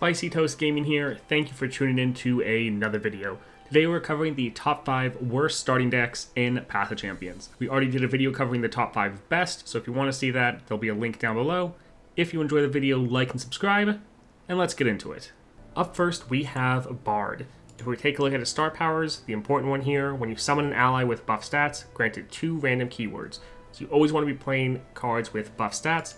Spicy Toast Gaming here. Thank you for tuning in to another video. Today we're covering the top 5 worst starting decks in Path of Champions. We already did a video covering the top 5 best, so if you want to see that, there'll be a link down below. If you enjoy the video, like and subscribe, and let's get into it. Up first, we have Bard. If we take a look at his star powers, the important one here, when you summon an ally with buff stats, granted 2 random keywords. So you always want to be playing cards with buff stats.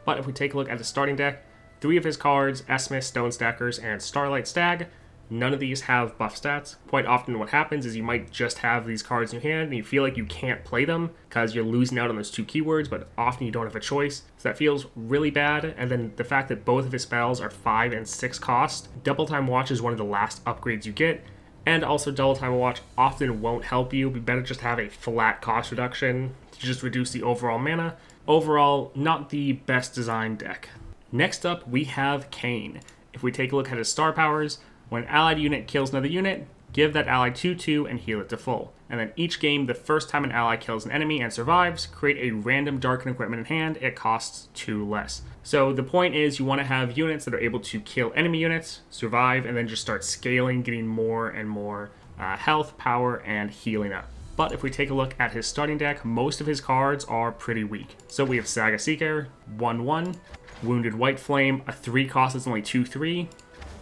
But if we take a look at his starting deck, 3 of his cards, Esmus, Stone Stackers, and Starlight Stag, none of these have buff stats. Quite often what happens is you might just have these cards in your hand and you feel like you can't play them because you're losing out on those 2 keywords, but often you don't have a choice. So that feels really bad. And then the fact that both of his spells are 5 and 6 cost. Double Time Watch is one of the last upgrades you get. And also Double Time Watch often won't help you. It'd be better just to have a flat cost reduction to just reduce the overall mana. Overall, not the best designed deck. Next up, we have Kane. If we take a look at his star powers, when an allied unit kills another unit, give that ally 2/2 and heal it to full. And then each game, the first time an ally kills an enemy and survives, create a random darken equipment in hand. It costs 2 less. So the point is you want to have units that are able to kill enemy units, survive, and then just start scaling, getting more and more health, power, and healing up. But if we take a look at his starting deck, most of his cards are pretty weak. So we have Saga Seeker, 1/1, Wounded White Flame, a 3 cost that's only 2/3,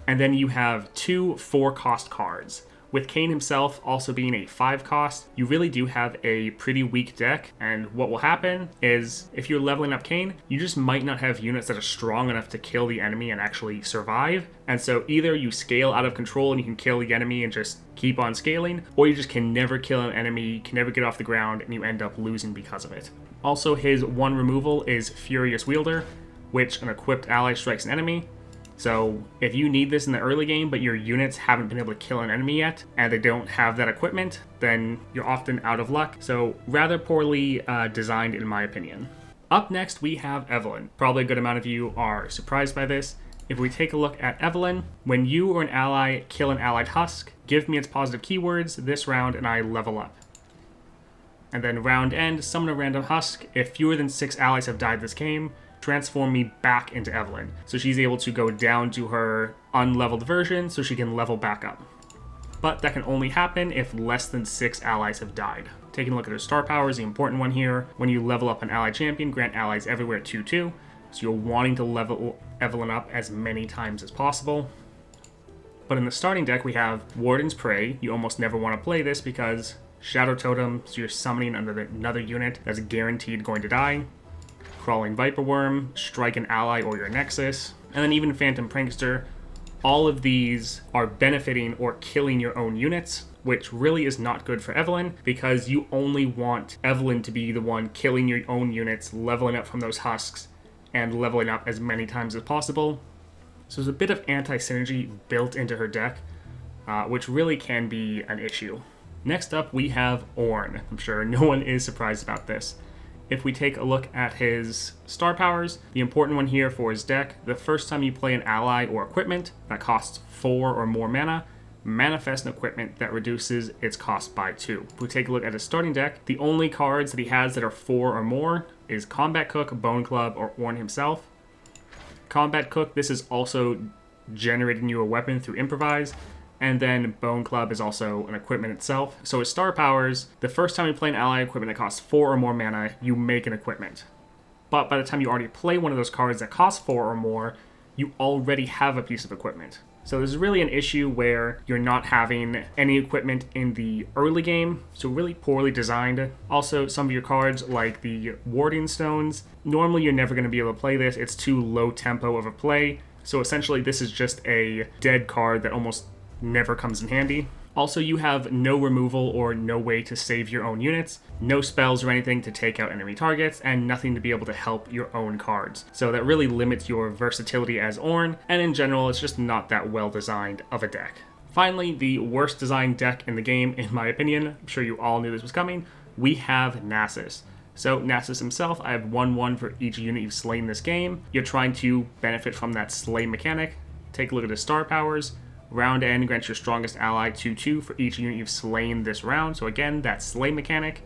and then you have 2 4-cost cards. With Kane himself also being a 5 cost, you really do have a pretty weak deck, and what will happen is if you're leveling up Kane, you just might not have units that are strong enough to kill the enemy and actually survive, and so either you scale out of control and you can kill the enemy and just keep on scaling, or you just can never kill an enemy, can never get off the ground, and you end up losing because of it. Also, his one removal is Furious Wielder, which an equipped ally strikes an enemy. So if you need this in the early game, but your units haven't been able to kill an enemy yet, and they don't have that equipment, then you're often out of luck. So rather poorly designed in my opinion. Up next, we have Evelynn. Probably a good amount of you are surprised by this. If we take a look at Evelynn, when you or an ally kill an allied husk, give me its positive keywords this round and I level up. And then round end, summon a random husk. If fewer than 6 allies have died this game, transform me back into Evelynn. So she's able to go down to her unleveled version so she can level back up. But that can only happen if less than 6 allies have died. Taking a look at her star powers, the important one here, when you level up an allied champion, grant allies everywhere 2/2. So you're wanting to level Evelynn up as many times as possible. But in the starting deck, we have Warden's Prey. You almost never want to play this because Shadow Totem, so you're summoning another unit that's guaranteed going to die. Crawling Viper Worm, strike an ally or your Nexus, and then even Phantom Prankster. All of these are benefiting or killing your own units, which really is not good for Evelynn because you only want Evelynn to be the one killing your own units, leveling up from those husks, and leveling up as many times as possible. So there's a bit of anti-synergy built into her deck, which really can be an issue. Next up, we have Ornn. I'm sure no one is surprised about this. If we take a look at his star powers, the important one here for his deck, the first time you play an ally or equipment that costs 4 or more mana, manifest an equipment that reduces its cost by 2. If we take a look at his starting deck, the only cards that he has that are 4 or more is Combat Cook, Bone Club, or Ornn himself. Combat Cook, this is also generating you a weapon through Improvise. And then Bone Club is also an equipment itself. So with star powers, the first time you play an ally equipment that costs 4 or more mana, you make an equipment. But by the time you already play one of those cards that costs 4 or more, you already have a piece of equipment. So there's really an issue where you're not having any equipment in the early game, so really poorly designed. Also, some of your cards, like the Warding Stones, normally you're never going to be able to play this. It's too low tempo of a play. So essentially this is just a dead card that almost never comes in handy. Also, you have no removal or no way to save your own units, no spells or anything to take out enemy targets, and nothing to be able to help your own cards. So that really limits your versatility as Ornn, and in general, it's just not that well designed of a deck. Finally, the worst designed deck in the game, in my opinion, I'm sure you all knew this was coming, we have Nasus. So Nasus himself, I have 1/1 for each unit you've slain this game. You're trying to benefit from that slay mechanic. Take a look at his star powers. Round end grants your strongest ally 2/2 for each unit you've slain this round. So again, that slay mechanic.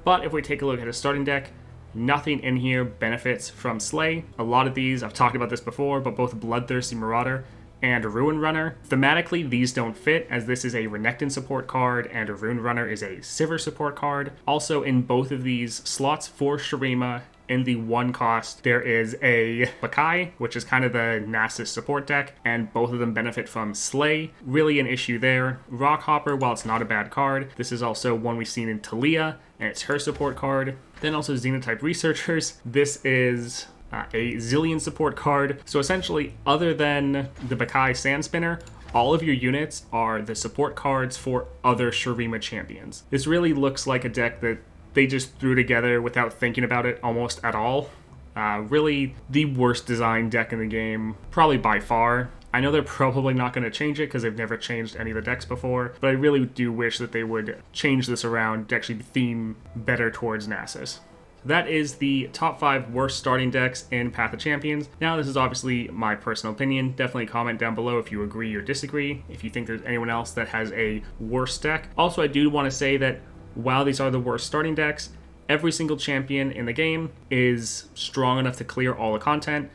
But if we take a look at his starting deck, nothing in here benefits from slay. A lot of these, I've talked about this before, but both Bloodthirsty Marauder and a Ruin Runner. Thematically, these don't fit, as this is a Renekton support card and a Ruin Runner is a Sivir support card. Also, in both of these slots for Shurima, in the 1 cost, there is a Bakai, which is kind of the Nasus support deck, and both of them benefit from Slay. Really an issue there. Rockhopper, while it's not a bad card, this is also one we've seen in Talia, and it's her support card. Then also Xenotype Researchers. This is a Zillion support card. So essentially, other than the Bakai Sand Spinner, all of your units are the support cards for other Shurima champions. This really looks like a deck that they just threw together without thinking about it almost at all. Really the worst designed deck in the game, probably by far. I know they're probably not going to change it because they've never changed any of the decks before, but I really do wish that they would change this around to actually theme better towards Nasus. That is the top 5 worst starting decks in Path of Champions. Now, this is obviously my personal opinion. Definitely comment down below if you agree or disagree, if you think there's anyone else that has a worse deck. Also, I do want to say that while these are the worst starting decks, every single champion in the game is strong enough to clear all the content.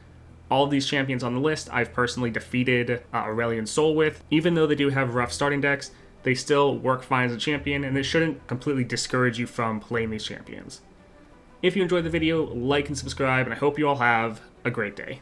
All of these champions on the list, I've personally defeated Aurelion Sol with. Even though they do have rough starting decks, they still work fine as a champion, and this shouldn't completely discourage you from playing these champions. If you enjoyed the video, like and subscribe, and I hope you all have a great day.